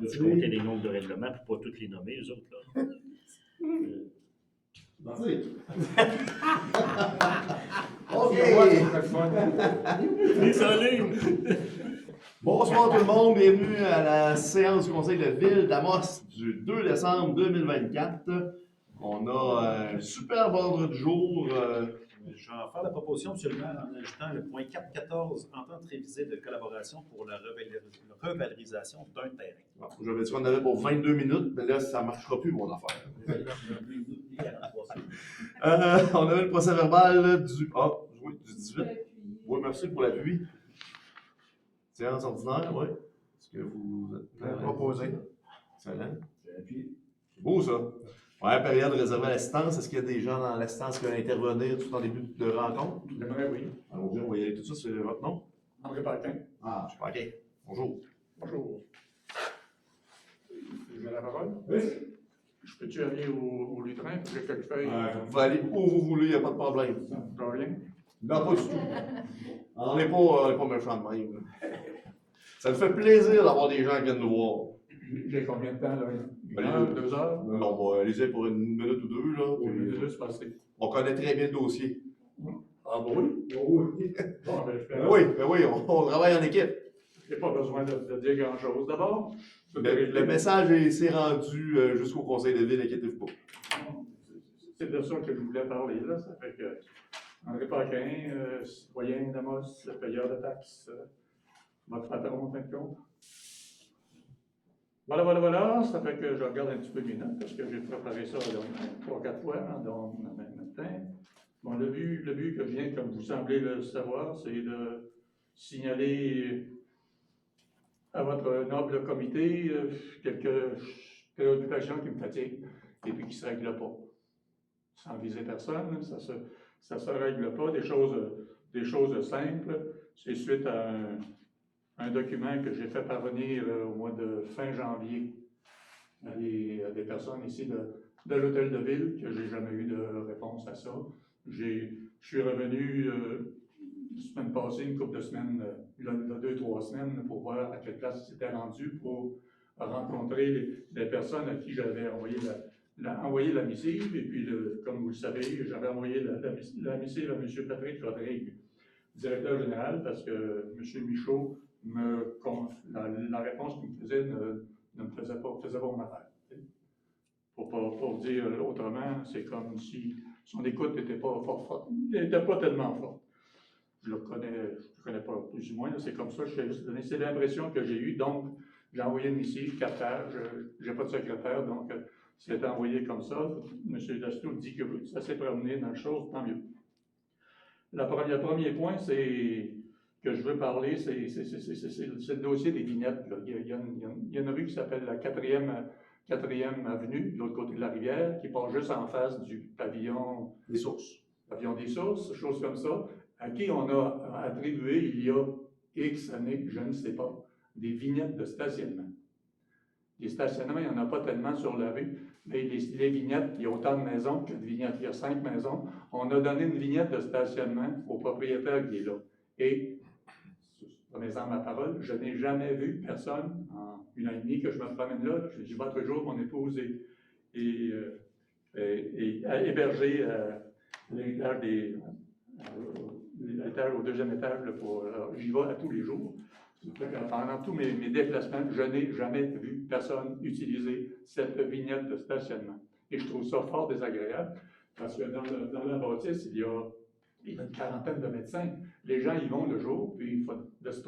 Là, je comptais les nombres de règlements pour pas tous les nommer, eux autres. Là. OK. Désolé! Bonsoir tout le monde, bienvenue à la séance du Conseil de ville d'Amos du 2 décembre 2024. On a un superbe ordre du jour. Je vais en faire la proposition, M. le maire, en ajoutant le point 4.14, entente révisée de collaboration pour la revalorisation d'un terrain. Bon, j'avais dit qu'on avait pour 22 minutes, mais là, ça ne marchera plus, mon affaire. On avait le procès verbal du 18. Oui, merci pour l'appui. Séance ordinaire, oui. Est-ce que vous êtes proposé? Excellent. C'est beau, ça. Ouais, période réservée à l'assistance. Est-ce qu'il y a des gens dans l'assistance qui veulent intervenir tout en début de rencontre? J'aimerais, oui. Allons-y, on va y aller tout ça sur votre nom. André Paquin. Ah, super, OK. Bonjour. Bonjour. Vous avez la parole? Oui. Je peux-tu aller au lutrin pour que j'ai quelques feuilles? Vous pouvez aller où vous voulez, il n'y a pas de problème. Ça va bien? Non, pas du tout. On n'est pas méchants de même. Ça me fait plaisir d'avoir des gens qui viennent nous voir. J'ai combien de temps, là? Une Allez, heure, 2 heures? Non, on va aller pour une minute ou deux, là. Oui, puis deux, c'est passé. on connaît très bien le dossier. Ah, oui? Oui. Bon, ben, je fais Oui, on travaille en équipe. Je n'ai pas besoin de dire grand-chose. D'abord, Le message s'est rendu jusqu'au conseil de ville, inquiétez-vous pas. c'est de ça que je voulais parler, là. Ça fait que André Paquin, citoyen d'Amos, payeur de taxes, votre patron, en fin de compte. Voilà. Ça fait que je regarde un petit peu mes notes parce que j'ai préparé ça 3-4 fois dans le même matin. Bon, le but que vient, comme vous semblez le savoir, c'est de signaler à votre noble comité quelques préoccupations qui me fatiguent et puis qui ne se règlent pas. Sans viser personne, ça se règle pas. Des choses simples. C'est suite à un document que j'ai fait parvenir au mois de fin janvier à des personnes ici de l'hôtel de ville, que j'ai jamais eu de réponse à ça. Je suis revenu la semaine passée, une couple de semaines, il y a 2-3 semaines, pour voir à quelle place c'était rendu, pour rencontrer les personnes à qui j'avais envoyé la missive. Et puis, comme vous le savez, j'avais envoyé la missive à M. Patrick Rodrigue, directeur général, parce que M. Michaud, la réponse qu'il me faisait ne me faisait pas mon affaire. Pour dire autrement, c'est comme si son écoute n'était pas tellement forte. Je le connais pas plus ou moins, c'est comme ça, je fais juste donner. C'est l'impression que j'ai eue, donc j'ai envoyé une missive, 4 pages, j'ai pas de secrétaire, donc c'est envoyé comme ça. M. Dastou dit que ça s'est promené dans la chose, tant mieux. Le premier point, que je veux parler, c'est le dossier des vignettes. Là. Il y a une rue qui s'appelle la 4e avenue, de l'autre côté de la rivière, qui passe juste en face du pavillon des sources. Pavillon des sources, choses comme ça, à qui on a attribué il y a X années, je ne sais pas, des vignettes de stationnement. Les stationnements, il n'y en a pas tellement sur la rue, mais les vignettes, il y a autant de maisons que de vignettes. Il y a 5 maisons. On a donné une vignette de stationnement au propriétaire qui est là. Et, prenez-en ma parole, je n'ai jamais vu personne, en 1 an et demi que je me promène là, j'y vais tous jours, mon épouse est hébergée à l'étage au 2e étage, j'y vais à tous les jours. Pendant tous mes déplacements, je n'ai jamais vu personne utiliser cette vignette de stationnement. Et je trouve ça fort désagréable, parce que dans la bâtisse, il y a une quarantaine de médecins. Les gens y vont le jour, puis il faut se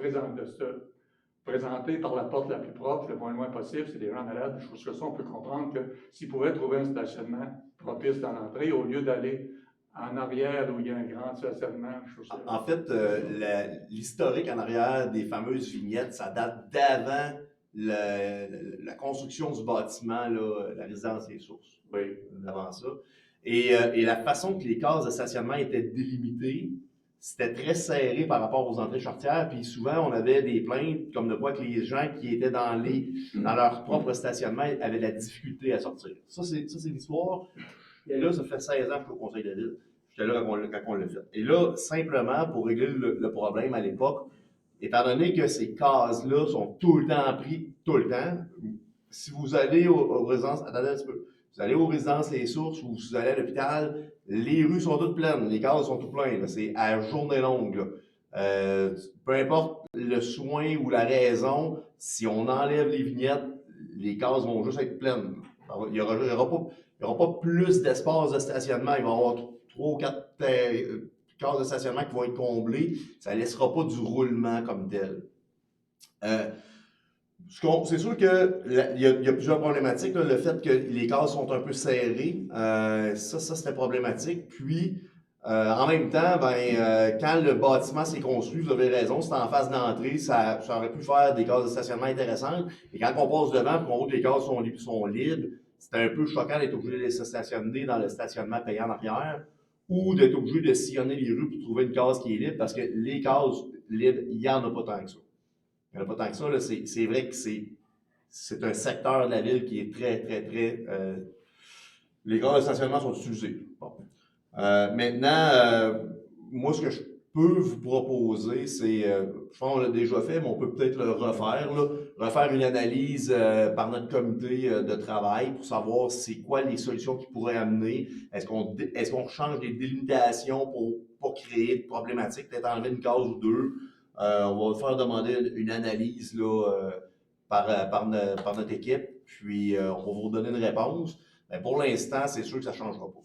présenter par la porte la plus proche, le moins loin possible. C'est des gens malades. Je trouve que ça, on peut comprendre que s'ils pouvaient trouver un stationnement propice dans l'entrée, au lieu d'aller en arrière où il y a un grand stationnement. En fait, l'historique en arrière des fameuses vignettes, ça date d'avant la construction du bâtiment, là, la résidence des sources. Oui. Avant ça. Et la façon que les cases de stationnement étaient délimitées, c'était très serré par rapport aux entrées charretières. Puis souvent, on avait des plaintes comme de quoi que les gens qui étaient dans leur propre stationnement avaient de la difficulté à sortir. Ça, c'est l'histoire. Et là, ça fait 16 ans que je suis au conseil de ville. J'étais là quand on l'a fait. Et là, simplement, pour régler le problème à l'époque, étant donné que ces cases-là sont tout le temps prises, tout le temps, si vous allez aux résidences, attendez un petit peu, vous allez aux résidences Les Sources ou vous allez à l'hôpital, les rues sont toutes pleines, les cases sont toutes pleines, là. C'est à journée longue, là. Peu importe le soin ou la raison, si on enlève les vignettes, les cases vont juste être pleines. Il y aura pas plus d'espace de stationnement. Il va y avoir 3 ou 4 cases de stationnement qui vont être comblées. Ça ne laissera pas du roulement comme tel. C'est sûr qu'il y a plusieurs problématiques, là. Le fait que les cases sont un peu serrées, ça c'était problématique. Puis, en même temps, quand le bâtiment s'est construit, vous avez raison, c'était en face d'entrée, ça aurait pu faire des cases de stationnement intéressantes. Et quand on passe devant et qu'on voit que les cases sont libres, c'était un peu choquant d'être obligé de se stationner dans le stationnement payant en arrière ou d'être obligé de sillonner les rues pour trouver une case qui est libre parce que les cases libres, il n'y en a pas tant que ça. Il n'y en a pas tant que ça. Là. C'est vrai que c'est un secteur de la ville qui est très, très, très. Les grands stationnements sont utilisés. Bon. Maintenant, moi, ce que je peux vous proposer, c'est. Je pense qu'on l'a déjà fait, mais on peut peut-être le refaire. Là. Refaire une analyse par notre comité de travail pour savoir c'est quoi les solutions qui pourraient amener. Est-ce qu'on change les délimitations pour pas créer de problématiques, peut-être enlever une case ou deux. On va faire demander une analyse là, par notre équipe, puis on va vous donner une réponse. Mais pour l'instant, c'est sûr que ça ne changera pas.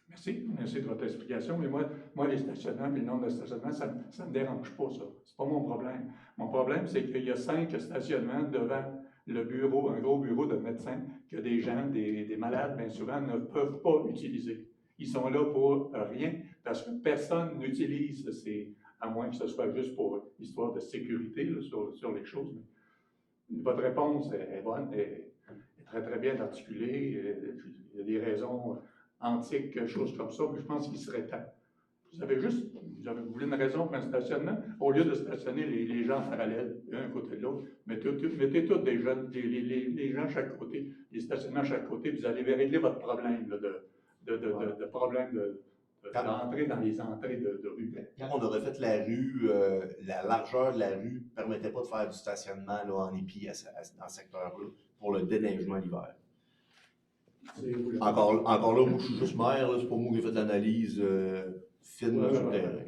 Merci de votre explication, mais moi les stationnements et le nombre de stationnements, ça ne me dérange pas, ça. C'est pas mon problème. Mon problème, c'est qu'il y a 5 stationnements devant le bureau, un gros bureau de médecin, que des gens, des malades, bien souvent, ne peuvent pas utiliser. Ils sont là pour rien, parce que personne n'utilise ces. À moins que ce soit juste pour histoire de sécurité là, sur les choses. Mais votre réponse est bonne, est très, très bien articulée. Il y a des raisons antiques, quelque chose comme ça, mais je pense qu'il serait temps. Vous voulu une raison pour un stationnement, au lieu de stationner les gens en parallèle, l'un à côté de l'autre, mettez tous des jeunes, les gens à chaque côté, les stationnements à chaque côté, vous allez régler votre problème là, de problème d'entrée dans les entrées de rue. Quand on a refait la rue, la largeur de la rue ne permettait pas de faire du stationnement là, en épi dans ce secteur-là pour le déneigement l'hiver. Encore là, moi je suis juste maire, c'est pas moi qui ai fait l'analyse fine là, sur le terrain.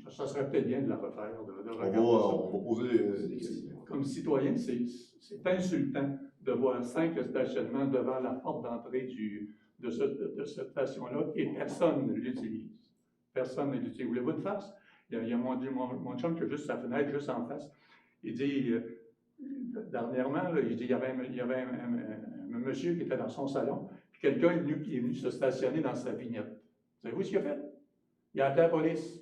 Ça serait peut-être bien de la refaire, de regarder on va poser des questions. Comme citoyen, c'est insultant de voir 5 stationnements devant la porte d'entrée de cette station-là et personne ne l'utilise. Personne ne l'utilise. Voulez-vous une face? Il y a mon chum qui a juste sa fenêtre, juste en face. Il dit, dernièrement, là, il dit, il y avait un monsieur qui était dans son salon, puis quelqu'un est venu se stationner dans sa vignette. Savez-vous ce qu'il a fait? Il a appelé la police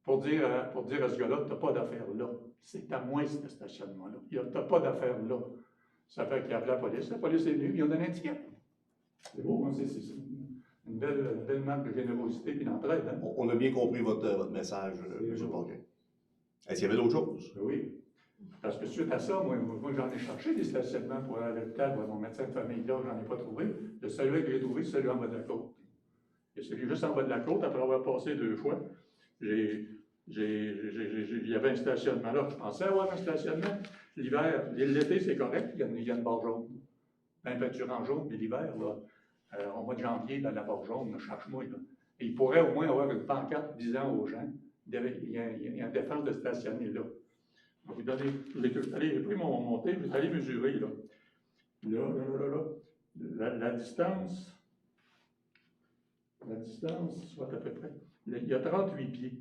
pour dire à ce gars-là, tu n'as pas d'affaires là. C'est à moi ce stationnement-là. Tu n'as pas d'affaires là. Ça fait qu'il a appelé la police. La police est venue, ils ont donné un ticket. C'est beau, hein? C'est une belle marque de générosité et d'entraide. Hein? On a bien compris votre message, M. Paquin. Est-ce qu'il y avait d'autres choses? Oui. Parce que suite à ça, moi j'en ai cherché des stationnements pour aller à l'hôpital, voir mon médecin de famille là, j'en ai pas trouvé. Le seul que j'ai trouvé, c'est celui en bas de la côte. Et celui juste en bas de la côte, après avoir passé 2 fois, il y avait un stationnement là. Je pensais avoir un stationnement. L'hiver, l'été, c'est correct, il y a une barre jaune. Une peinture en jaune, puis l'hiver, là, au mois de janvier, dans la barre jaune, cherche-moi. Et il pourrait au moins avoir une pancarte disant aux gens, il y a une défense de stationner là. J'ai pris mon tape, je vais aller mesurer là. La distance, soit à peu près. Il y a 38 pieds.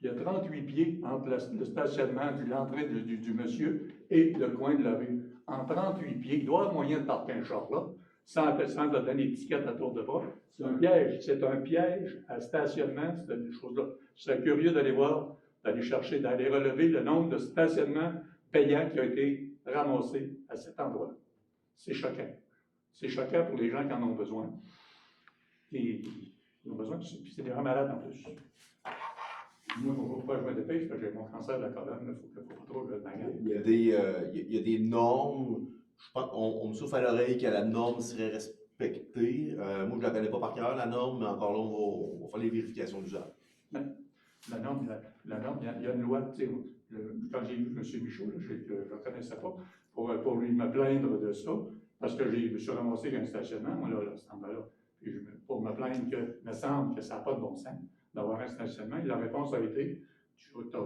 Il y a 38 pieds entre le stationnement de l'entrée du monsieur et le coin de la rue. En 38 pieds, il doit y avoir moyen de parquer un char là, sans donner l'étiquette à tour de bras. C'est un piège. C'est un piège à stationnement, cette chose-là. Je serais curieux d'aller voir, d'aller chercher, d'aller relever le nombre de stationnements payants qui ont été ramassés à cet endroit. C'est choquant. C'est choquant pour les gens qui en ont besoin. Et ils ont besoin, puis c'est des gens malades en plus. Moi, il ne faut pas que je me dépêche, parce que j'ai mon cancer de la colonne, il ne faut pas trop que je me magagne. Il y a des normes. Je pense, on me souffle à l'oreille que la norme serait respectée. Moi, je ne la connais pas par cœur, la norme, mais encore là, on va faire les vérifications d'usage. La norme, il y a une loi. Quand j'ai vu M. Michaud, je ne le connaissais pas. pour lui me plaindre de ça, parce que je me suis ramassé avec un stationnement, moi, là, à cet endroit-là. Puis pour me plaindre que, me semble que ça n'a pas de bon sens d'avoir un stationnement. Et la réponse a été, tu as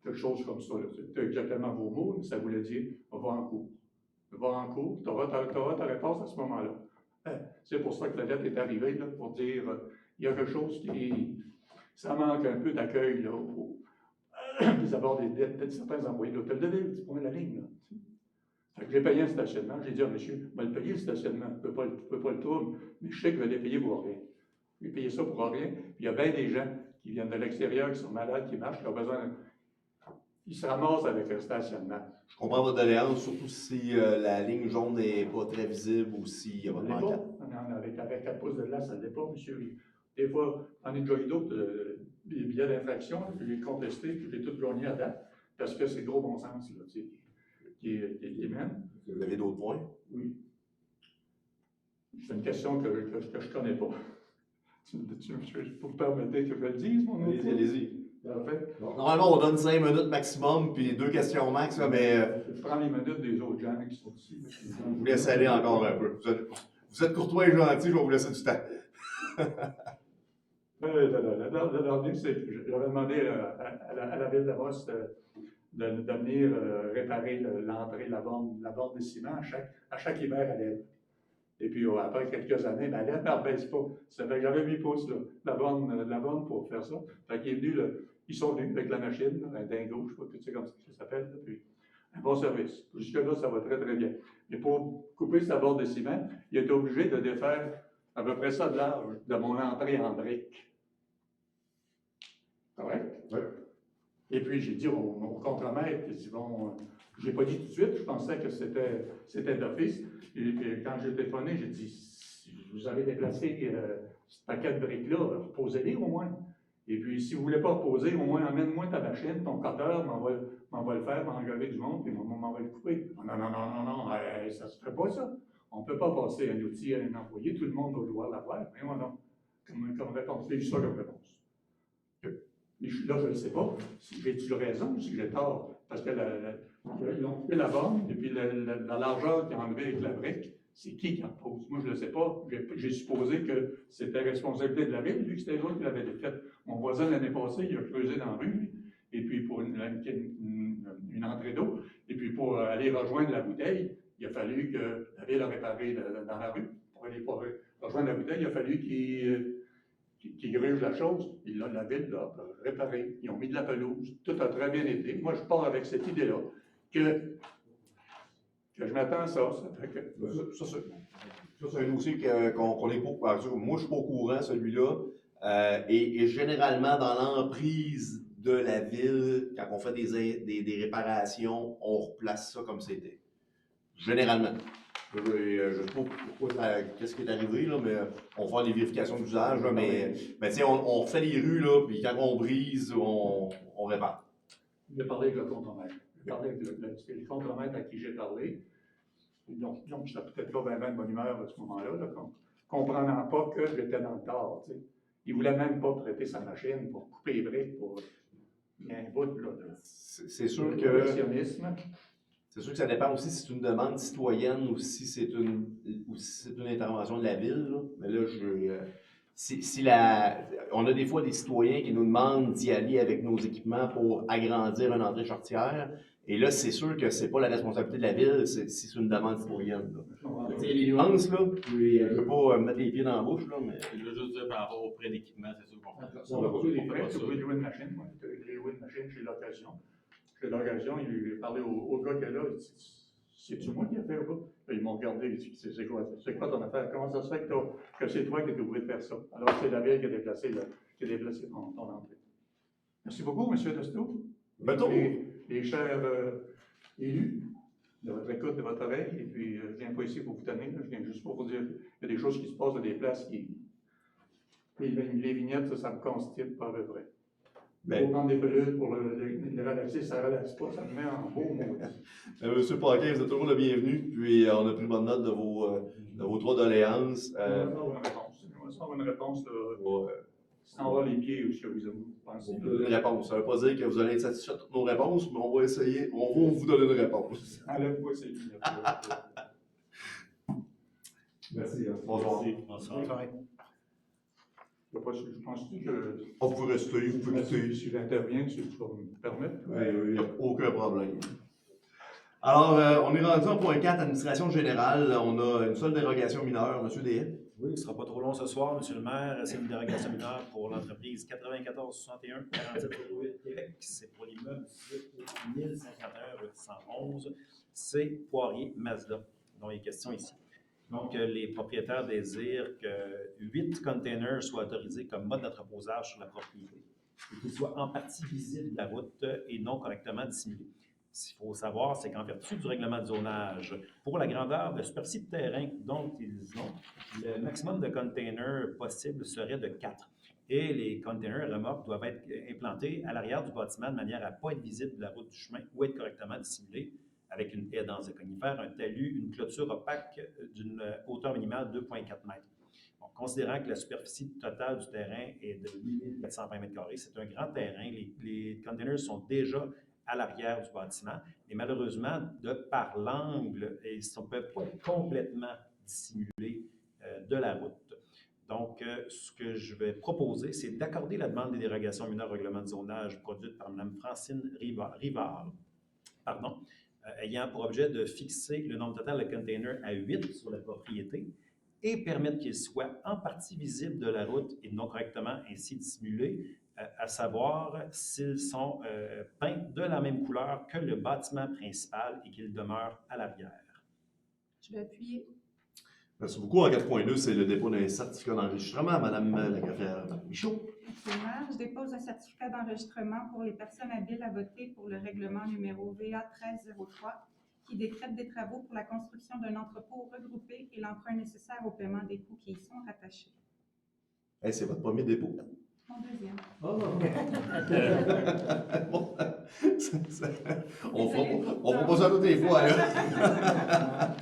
quelque chose comme ça, tu as exactement vos mots, mais ça voulait dire, va en cours. Va en cours, tu auras ta réponse à ce moment-là. C'est pour ça que la lettre est arrivée, là, pour dire, il y a quelque chose ça manque un peu d'accueil, là, des abords de certains employés de l'hôtel de ville, tu prends la ligne, là. Fait que j'ai payé un stationnement, j'ai dit à monsieur, je vais le payer le stationnement, je ne peux pas le tourner, mais je sais que je vais les payer pour rien. Je vais payer ça pour rien, puis il y a bien des gens qui viennent de l'extérieur, qui sont malades, qui marchent, qui ont besoin ils se ramassent avec un stationnement. Je comprends votre doléance, surtout si la ligne jaune n'est pas très visible ou s'il y a pas de banquette. Avec 4 pouces de glace, ça ne l'est pas, monsieur. Des fois, on est déjà eu d'autres billets d'infraction, je l'ai contesté, puis je l'ai tout gagné à date, parce que c'est le gros bon sens, là, qui mène. Vous avez d'autres points? Oui. C'est une question que je ne connais pas. Vous me permettez que je le dise, mon ami? Allez-y. Parfait. Normalement, on donne 5 minutes maximum, puis 2 questions max, là, mais Je prends les minutes des autres gens qui sont ici. je vous laisse aller encore un peu. Vous êtes courtois et gentil, je vais vous laisser du temps. Le dernier, c'est que j'avais demandé à la ville d'Amos de venir réparer l'entrée, la borne de ciment à chaque hiver à l'aide. Et puis après quelques années, ben, l'aide ne baisse pas. Ça fait que j'avais 8 pouces, là, la borne pour faire ça. Fait qu'il est venu, ils sont venus avec la machine, là, un dingo, je ne sais pas, tu sais comment ça s'appelle, là, puis un bon service. Jusque-là, ça va très, très bien. Mais pour couper sa borne de ciment, il a été obligé de défaire à peu près ça de large de mon entrée en briques. Correct? Oui. Et puis, j'ai dit au contremaître, j'ai dit, bon, je n'ai pas dit tout de suite, je pensais que c'était d'office. Et puis, quand j'ai téléphoné, j'ai dit, si vous avez déplacé ce paquet de briques-là, reposez-les au moins. Et puis, si vous ne voulez pas reposer, au moins, emmène-moi ta machine, ton cutter, m'en va le faire, m'en engager du monde, puis m'en va le couper. Non, ça ne se fait pas ça. On ne peut pas passer un outil à un employé, tout le monde doit devoir l'avoir. Mais moi, non. Comme réponse, j'ai ça comme réponse. Là, je ne le sais pas. Si j'ai-tu raison ou si j'ai tort? Parce que ils ont coupé la borne, et puis la largeur qui est enlevée avec la brique, c'est qui en repose? Moi, je ne le sais pas. J'ai supposé que c'était responsabilité de la ville, vu que c'était l'autre qui l'avait fait. Mon voisin, l'année passée, il a creusé dans la rue, et puis pour une entrée d'eau, et puis pour aller rejoindre la bouteille, il a fallu que la ville a réparé dans la rue. Pour aller rejoindre la bouteille, il a fallu qui gruge la chose, la ville l'a réparé. Ils ont mis de la pelouse. Tout a très bien été. Moi, je pars avec cette idée-là que je m'attends à ça. Ça, c'est un dossier qu'on n'est pas. Moi, je ne suis pas au courant, celui-là. Et généralement, dans l'emprise de la ville, quand on fait des réparations, on replace ça comme c'était. Généralement. Je ne sais pas pourquoi qu'est-ce qui est arrivé, là, mais on fait des vérifications d'usage, mais on refait les rues, là, puis quand on brise, on répare. J'ai parlé avec le contremaître. C'est le contremaître à qui j'ai parlé. Donc, je n'étais peut-être pas vraiment de bonne humeur à ce moment-là, comprenant pas que j'étais dans le tort. T'sais. Il ne voulait même pas prêter sa machine pour couper les briques, pour un bout là, c'est sûr que c'est sûr que ça dépend aussi si c'est une demande citoyenne ou si c'est une intervention de la ville. Là. Mais là, on a des fois des citoyens qui nous demandent d'y aller avec nos équipements pour agrandir une entrée charretière. Et là, c'est sûr que c'est pas la responsabilité de la ville, si c'est une demande citoyenne. Il y a des nuances, là. Puis, je ne veux pas mettre les pieds dans la bouche, là, mais... Je veux juste dire par rapport aux frais d'équipement, c'est sûr qu'on fait pas ça. On va les frais, tu peux louer une machine. Moi, j'ai loué une machine chez l'occasion. Chez l'occasion, il a parlé au gars qui est là, il dit, c'est-tu moi qui ai fait ou pas? Ils m'ont regardé, ils disent, c'est quoi ton affaire? Comment ça se fait que c'est toi qui es obligé de faire ça? Alors, c'est la ville qui a déplacé ton entrée. Merci beaucoup, M. Desto. Les chers élus, de votre écoute, de votre oreille, et puis je ne viens pas ici pour vous tanner, je viens juste pour vous dire qu'il y a des choses qui se passent dans des places qui... Les vignettes, ça me constitue pas à peu près. Pour prendre des peludes, pour les relaxer, ça ne relaxe pas, ça me met en beau mot. Monsieur Paquin, vous êtes toujours le bienvenu, puis on a pris bonne note de vos 3 doléances. On va avoir une réponse. sans avoir les pieds, ce que vous pensez? Une réponse. Ça ne veut pas dire que vous allez être satisfait de toutes nos réponses, mais on va essayer, on va vous donner une réponse. Enlève pas ces lunettes. Merci. Bonsoir. Bonsoir. Je pense que On peut rester, vous pouvez quitter. si j'interviens, si tu vas me permettre. Oui, il n'y a aucun problème. Alors, on est rendu au point 4, administration générale. On a une seule dérogation mineure, M. Deshaies. Oui, ce ne sera pas trop long ce soir, Monsieur le maire. C'est une dérogation mineure pour l'entreprise 9461 4708 Québec. C'est pour l'immeuble 1051 rue 111. C'est Poirier Mazda, dont il est question ici. Donc, les propriétaires désirent que 8 containers soient autorisés comme mode d'entreposage sur la propriété et qu'ils soient en partie visibles de la route et non correctement dissimulés. Ce qu'il faut savoir, c'est qu'en vertu du règlement de zonage, pour la grandeur de superficie de terrain dont ils ont, le maximum de containers possible serait de 4. Et les containers remorques doivent être implantés à l'arrière du bâtiment de manière à ne pas être visibles de la route du chemin ou être correctement dissimulés avec une haie dense de conifères, un talus, une clôture opaque d'une hauteur minimale de 2,4 mètres. Donc, considérant que la superficie totale du terrain est de 8420 m², c'est un grand terrain. Les containers sont déjà à l'arrière du bâtiment. Et malheureusement, de par l'angle, ils ne peuvent pas être complètement dissimulés de la route. Donc, ce que je vais proposer, c'est d'accorder la demande des dérogations mineures au règlement de zonage produite par Mme Francine Rivard, ayant pour objet de fixer le nombre total de containers à 8 sur la propriété et permettre qu'ils soient en partie visibles de la route et non correctement ainsi dissimulés, à savoir s'ils sont peints de la même couleur que le bâtiment principal et qu'ils demeurent à l'arrière. Je vais appuyer. Merci beaucoup. En 4.2, c'est le dépôt d'un certificat d'enregistrement. Madame la greffière Michaud. Absolument. Je dépose un certificat d'enregistrement pour les personnes habiles à voter pour le règlement numéro VA 1303 qui décrète des travaux pour la construction d'un entrepôt regroupé et l'emprunt nécessaire au paiement des coûts qui y sont rattachés. Hey, c'est votre premier dépôt. Mon deuxième. Oh. On fera pas ça toutes les fois. Là.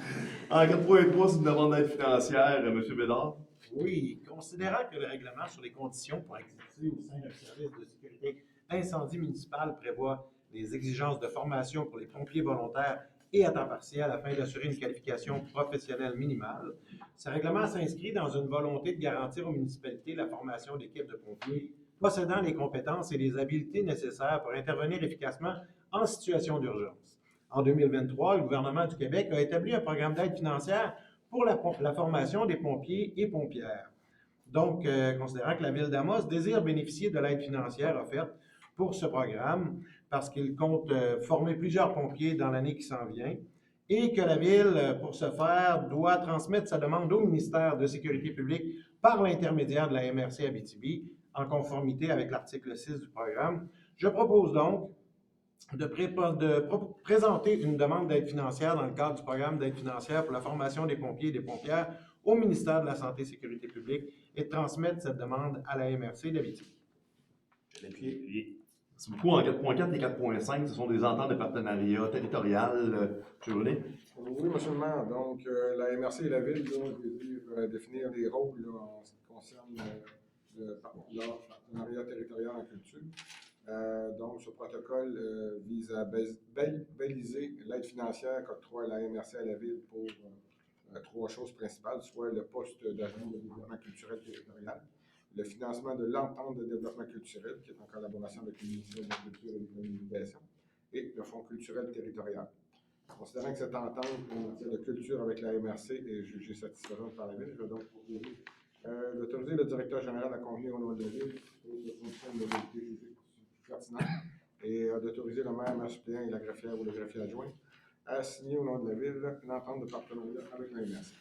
En 4.3, c'est une demande d'aide financière, M. Bédard. Oui, considérant que le règlement sur les conditions pour exercer au sein d'un service de sécurité d'incendie municipal prévoit les exigences de formation pour les pompiers volontaires et à temps partiel afin d'assurer une qualification professionnelle minimale, ce règlement s'inscrit dans une volonté de garantir aux municipalités la formation d'équipes de pompiers possédant les compétences et les habiletés nécessaires pour intervenir efficacement en situation d'urgence. En 2023, le gouvernement du Québec a établi un programme d'aide financière pour la formation des pompiers et pompières. Donc, considérant que la Ville d'Amos désire bénéficier de l'aide financière offerte pour ce programme, parce qu'il compte former plusieurs pompiers dans l'année qui s'en vient, et que la Ville, pour ce faire, doit transmettre sa demande au ministère de Sécurité publique par l'intermédiaire de la MRC Abitibi, en conformité avec l'article 6 du programme. Je propose donc de présenter une demande d'aide financière dans le cadre du programme d'aide financière pour la formation des pompiers et des pompières au ministère de la Santé et Sécurité publique et de transmettre cette demande à la MRC d'Abitibi. Je l'appuie. Merci beaucoup. En 4.4 et 4.5, ce sont des ententes de partenariat territorial. M. René? Oui, monsieur le maire. Donc, la MRC et la Ville doivent définir les rôles là, en ce qui concerne le partenariat territorial en culture. Donc, ce protocole vise à baliser l'aide financière qu'octroie la MRC à la Ville pour trois choses principales, soit le poste d'agent de développement culturel territorial, le financement de l'entente de développement culturel, qui est en collaboration avec le ministère de la Culture et de la Communication, et le Fonds culturel territorial. Considérant que cette entente en matière de culture avec la MRC est jugée satisfaisante par la Ville, je vais donc proposer d'autoriser le directeur général à convenir au nom de la Ville pour des conditions de mobilité physique pertinentes et d'autoriser le maire suppléant et la greffière ou le greffier adjoint à signer au nom de la Ville une entente de partenariat avec la MRC.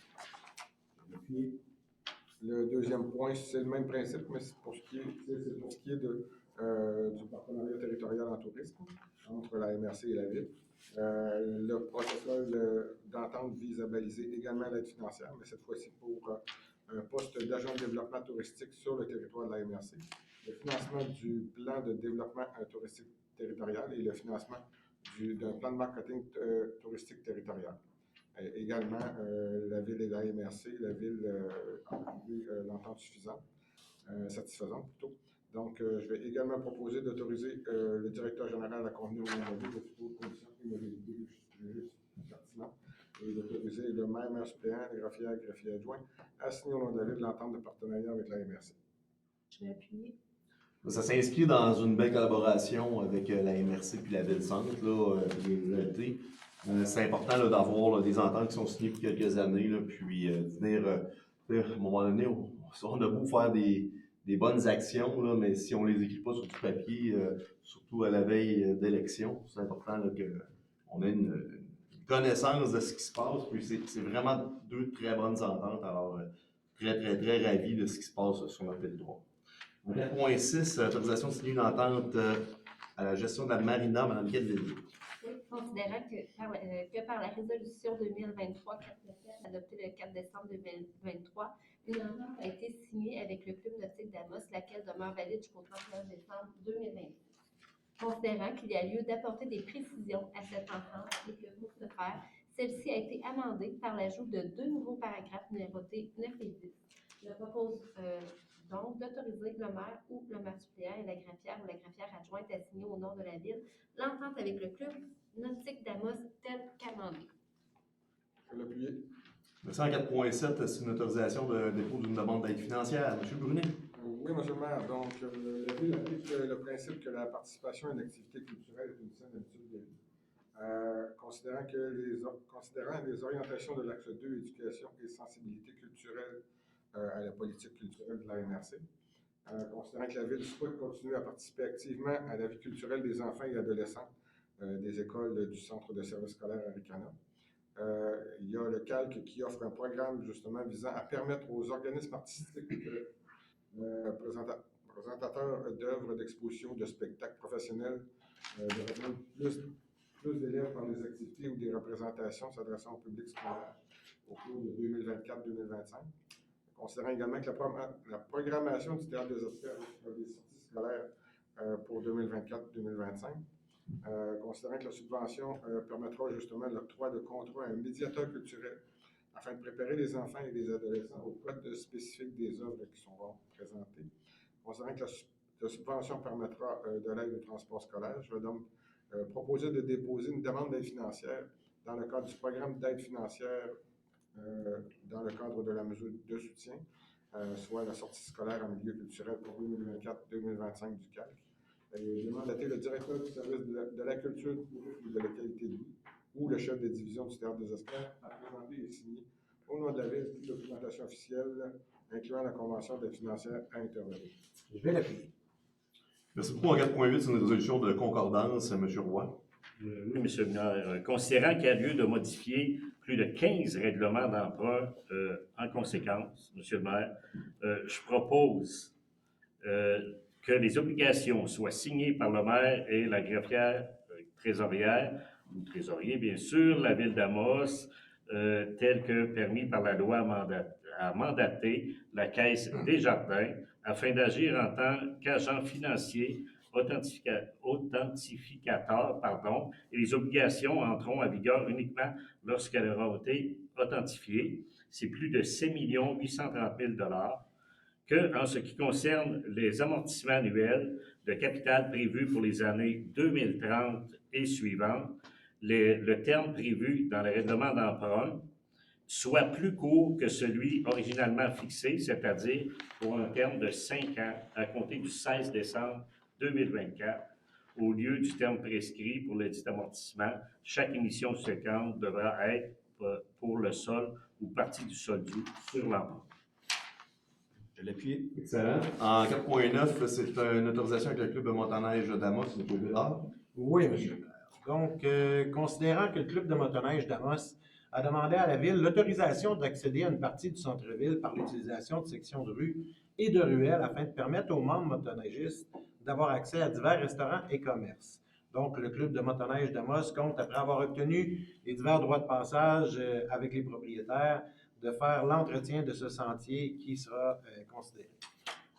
Le deuxième point, c'est le même principe, mais c'est pour ce qui est du partenariat territorial en tourisme entre la MRC et la Ville. Le protocole d'entente vise à baliser également l'aide financière, mais cette fois-ci pour un poste d'agent de développement touristique sur le territoire de la MRC, le financement du plan de développement touristique territorial et le financement d'un plan de marketing touristique territorial. Également, la Ville et la MRC, la Ville a trouvé l'entente suffisante. satisfaisante plutôt. Donc, je vais également proposer d'autoriser le directeur général à convenir au nom de la Ville de toutes conditions et modalités pertinentes et d'autoriser le maire suppléant, les greffiers adjoints à signer au nom de la Ville l'entente de partenariat avec la MRC. Je vais appuyer. Ça s'inscrit dans une belle collaboration avec la MRC puis la Ville-Centre, les réalités. C'est important là, d'avoir des ententes qui sont signées pour quelques années, là, puis venir, à un moment donné, on a beau faire des bonnes actions, là, mais si on les écrit pas sur du papier, surtout à la veille d'élection, c'est important qu'on ait une connaissance de ce qui se passe, puis c'est vraiment deux très bonnes ententes, alors très, très, très ravi de ce qui se passe sur notre territoire. 4.6, autorisation de signer une entente à la gestion de la marina, Mme Quedville. Oui, considérant que par la résolution 2023 adoptée le 4 décembre 2023, une entente a été signée avec le Club nautique d'Amos, laquelle demeure valide jusqu'au 31 décembre 2026. Considérant qu'il y a lieu d'apporter des précisions à cette entente et que pour ce faire, celle-ci a été amendée par l'ajout de 2 nouveaux paragraphes numérotés 9 et 10. Je propose donc d'autoriser le maire ou le maire suppléant et la greffière ou la greffière adjointe à signer au nom de la Ville l'entente avec le Club nautique d'Amos telle qu'amendée. Je vais l'appuyer. Le 104.7, c'est une autorisation de dépôt d'une demande d'aide financière. M. Brunet. Oui, M. le maire. Donc, la Ville applique le principe que la participation à une activité culturelle est une saine habitude de vie. Considérant les orientations de l'axe 2, éducation et sensibilité culturelle à la politique culturelle de la MRC, considérant que la Ville souhaite continuer à participer activement à la vie culturelle des enfants et adolescents des écoles du Centre de services scolaires Aricana. Il y a le CALC qui offre un programme justement visant à permettre aux organismes artistiques présentateurs d'œuvres, d'expositions, de spectacles professionnels de rejoindre plus d'élèves par des activités ou des représentations s'adressant au public scolaire au cours de 2024-2025. Considérant également que la programmation du Théâtre des Oscars a des sorties scolaires pour 2024-2025. Considérant que la subvention permettra justement l'octroi de contrats à un médiateur culturel afin de préparer les enfants et les adolescents aux codes spécifiques des œuvres qui seront présentées. Considérant que la subvention permettra de l'aide au transport scolaire, je vais donc proposer de déposer une demande d'aide financière dans le cadre du programme d'aide financière dans le cadre de la mesure de soutien, soit la sortie scolaire en milieu culturel pour 2024-2025 du CALC. J'ai mandaté le directeur du service de la culture et de la qualité de vie ou le chef de division du Théâtre des Oscars à présenter et signer au nom de la Ville toute documentation officielle incluant la convention d'aide financière à intervenir. Je vais l'appuyer. Merci beaucoup. En 4.8, c'est une résolution de concordance. M. Roy. Oui, M. le maire. Considérant qu'il y a lieu de modifier plus de 15 règlements d'emprunt en conséquence, M. le maire, je propose que les obligations soient signées par le maire et la greffière trésorière, ou trésorier bien sûr, la Ville d'Amos, tel que permis par la loi à mandater la Caisse des Jardins afin d'agir en tant qu'agent financier authentificateur, et les obligations entreront en vigueur uniquement lorsqu'elles auront été authentifiées. C'est plus de 7 830 000 $ que, en ce qui concerne les amortissements annuels de capital prévus pour les années 2030 et suivantes, le terme prévu dans le règlement d'emprunt soit plus court que celui originalement fixé, c'est-à-dire pour un terme de 5 ans à compter du 16 décembre 2024, au lieu du terme prescrit pour le dit amortissement. Chaque émission subséquente devra être pour le sol ou partie du sol dû sur l'emprunt. Je l'appuie. Excellent. En 4.9, c'est une autorisation avec le club de motoneige d'Amos, M. Bédard. Oui, M. le maire. Donc, considérant que le Club de motoneige d'Amos a demandé à la Ville l'autorisation d'accéder à une partie du centre-ville par l'utilisation de sections de rues et de ruelles afin de permettre aux membres motoneigistes d'avoir accès à divers restaurants et commerces. Donc, le Club de motoneige d'Amos compte, après avoir obtenu les divers droits de passage avec les propriétaires, de faire l'entretien de ce sentier qui sera considéré.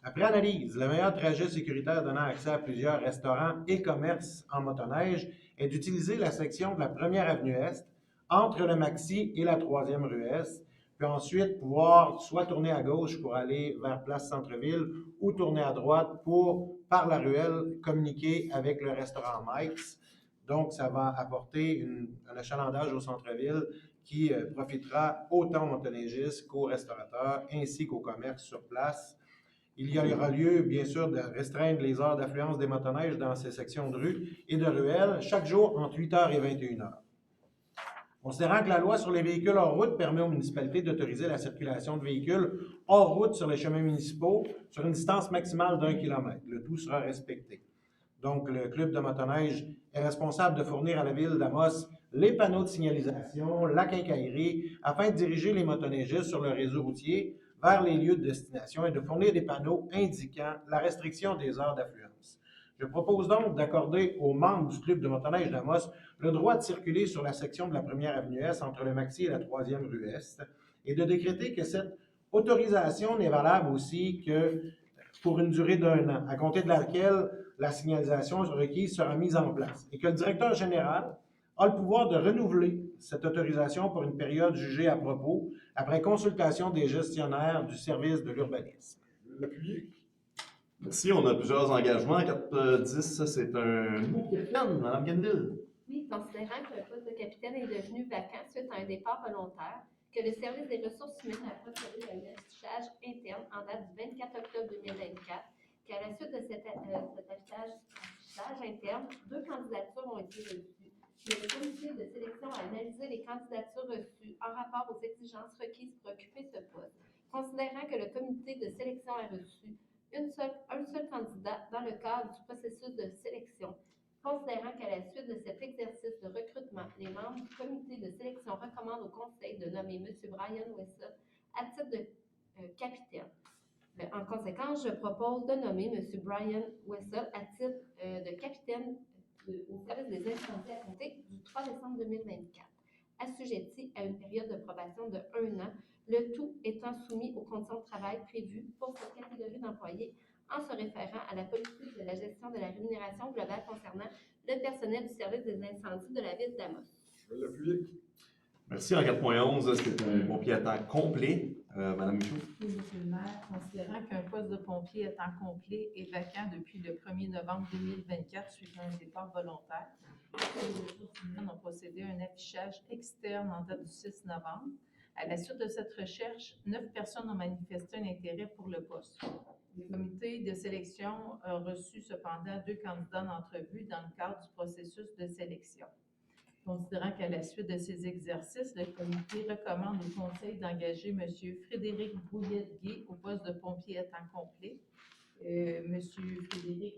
Après analyse, le meilleur trajet sécuritaire donnant accès à plusieurs restaurants et commerces en motoneige est d'utiliser la section de la première avenue Est entre le Maxi et la 3e rue Est, puis ensuite pouvoir soit tourner à gauche pour aller vers Place Centre-Ville ou tourner à droite pour, par la ruelle, communiquer avec le restaurant Mike's. Donc, ça va apporter un achalandage au centre-ville qui profitera autant aux motoneigistes qu'aux restaurateurs ainsi qu'aux commerces sur place. Il y aura lieu, bien sûr, de restreindre les heures d'affluence des motoneiges dans ces sections de rue et de ruelles chaque jour entre 8h et 21h. Considérant que la loi sur les véhicules hors route permet aux municipalités d'autoriser la circulation de véhicules hors route sur les chemins municipaux sur une distance maximale d'1 km, le tout sera respecté. Donc, le club de motoneige est responsable de fournir à la ville d'Amos les panneaux de signalisation, la quincaillerie, afin de diriger les motoneigistes sur le réseau routier vers les lieux de destination et de fournir des panneaux indiquant la restriction des heures d'affluence. Je propose donc d'accorder aux membres du club de motoneige d'Amos le droit de circuler sur la section de la 1e avenue Est entre le Maxi et la 3e rue Est et de décréter que cette autorisation n'est valable aussi que pour une durée d'1 an, à compter de laquelle la signalisation requise sera mise en place et que le directeur général a le pouvoir de renouveler cette autorisation pour une période jugée à propos après consultation des gestionnaires du service de l'urbanisme. L'appuyer. Merci, on a plusieurs engagements. 4-10, c'est un nouveau capitaine, Mme Gendil. Oui, considérant que le poste de capitaine est devenu vacant suite à un départ volontaire, que le service des ressources humaines a procédé à un affichage interne en date du 24 octobre 2024, qu'à la suite de cet affichage interne, 2 candidatures ont été reçues. Le comité de sélection a analysé les candidatures reçues en rapport aux exigences requises pour occuper ce poste. Considérant que le comité de sélection a reçu un seul candidat dans le cadre du processus de sélection, considérant qu'à la suite de cet exercice de recrutement, les membres du comité de sélection recommandent au conseil de nommer M. Brian Wessel à titre de capitaine. En conséquence, je propose de nommer M. Brian Wessel à titre de capitaine au service des incendies à compter du 3 décembre 2024, assujetti à une période de probation de 1 an, le tout étant soumis aux conditions de travail prévues pour cette catégorie d'employés en se référant à la politique de la gestion de la rémunération globale concernant le personnel du service des incendies de la ville d'Amos. Je vais l'appuyer. Merci. En 4.11, c'est un pompier à temps complet. Madame Michaud. Oui, Monsieur le maire, considérant qu'un poste de pompier à temps complet est vacant depuis le 1er novembre 2024 suite à un départ volontaire, les ressources humaines ont procédé à un affichage externe en date du 6 novembre. À la suite de cette recherche, 9 personnes ont manifesté un intérêt pour le poste. Le comité de sélection a reçu cependant 2 candidats d'entrevue dans le cadre du processus de sélection. Considérant qu'à la suite de ces exercices, le comité recommande au conseil d'engager M. Frédéric Bouillet-Gué au poste de pompier à temps complet. M. Frédéric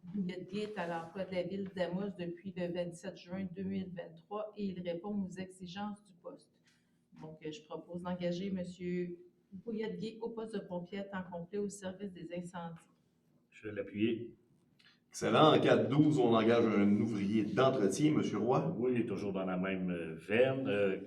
Bouillet-Gué est à l'emploi de la ville d'Amos depuis le 27 juin 2023 et il répond aux exigences du poste. Donc, je propose d'engager M. Bouillet-Gué au poste de pompier à temps complet au service des incendies. Je vais l'appuyer. Excellent. En 4.12, on engage un ouvrier d'entretien, M. Roy. Oui, toujours dans la même veine.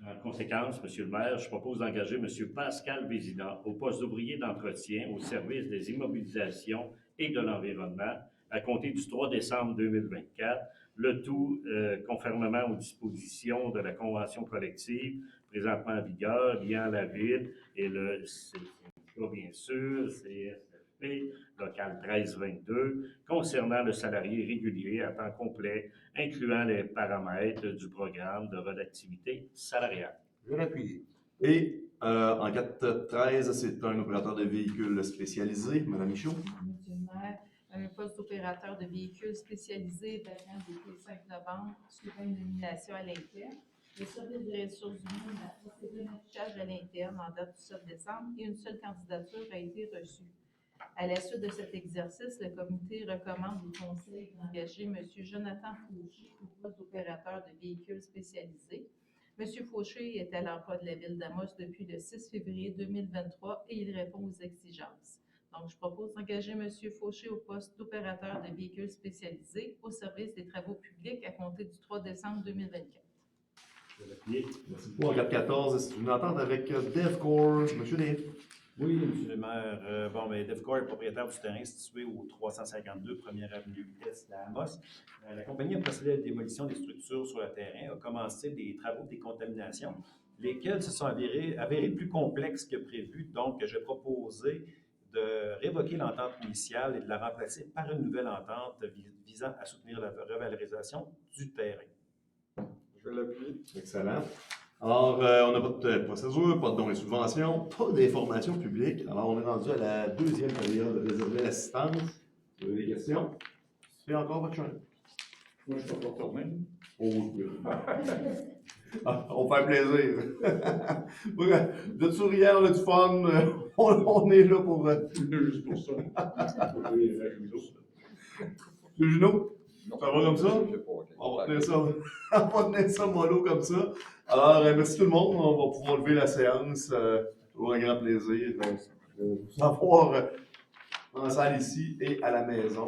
En conséquence, M. le maire, je propose d'engager M. Pascal Vézina au poste d'ouvrier d'entretien au service des immobilisations et de l'environnement à compter du 3 décembre 2024, le tout conformément aux dispositions de la convention collective présentement en vigueur liant la ville et le syndicat, bien sûr, CSFP, local 1322, concernant le salarié régulier à temps complet, incluant les paramètres du programme de redactivité salariale. Je vais l'appuyer. Et en 4.13, c'est un opérateur de véhicules spécialisé, Mme Michaud. Monsieur le maire, un poste d'opérateur de véhicules spécialisé vacant depuis le 5 novembre suivant une nomination à l'interne. Le service des ressources humaines a procédé à un affichage à l'interne en date du 7 décembre et une seule candidature a été reçue. À la suite de cet exercice, le comité recommande au conseil d'engager M. Jonathan Fauché au poste d'opérateur de véhicules spécialisés. M. Fauché est à l'emploi de la ville d'Amos depuis le 6 février 2023 et il répond aux exigences. Donc, je propose d'engager M. Fauché au poste d'opérateur de véhicules spécialisés au service des travaux publics à compter du 3 décembre 2024. Merci beaucoup. En 4.14, c'est une entente avec DevCore. M. Dave. Oui, M. le maire. DevCore est propriétaire du terrain situé au 352 1er avenue Est d'Amos. La compagnie a procédé à la démolition des structures sur le terrain, a commencé des travaux de décontamination. lesquels se sont avérés plus complexes que prévu. Donc, j'ai proposé de révoquer l'entente initiale et de la remplacer par une nouvelle entente visant à soutenir la revalorisation du terrain. Je vais l'appuyer. Excellent. Alors, on n'a pas de procédure, pas de dons et subventions, pas d'informations publiques. Alors, on est rendu à la deuxième période réservée à l'assistance. Vous avez des questions? C'est encore votre chance. Moi, je ne peux pas retourner. Oh, oui. Ah, on fait plaisir. Vous êtes souriant, on a du fun. On est là pour. Juste pour ça. Le genou? Ça va comme ça? Je sais pas, ok. On va tenir ça, on va tenir ça mollo comme ça. Alors, merci tout le monde. On va pouvoir lever la séance. Toujours un grand plaisir de vous savoir en salle ici et à la maison.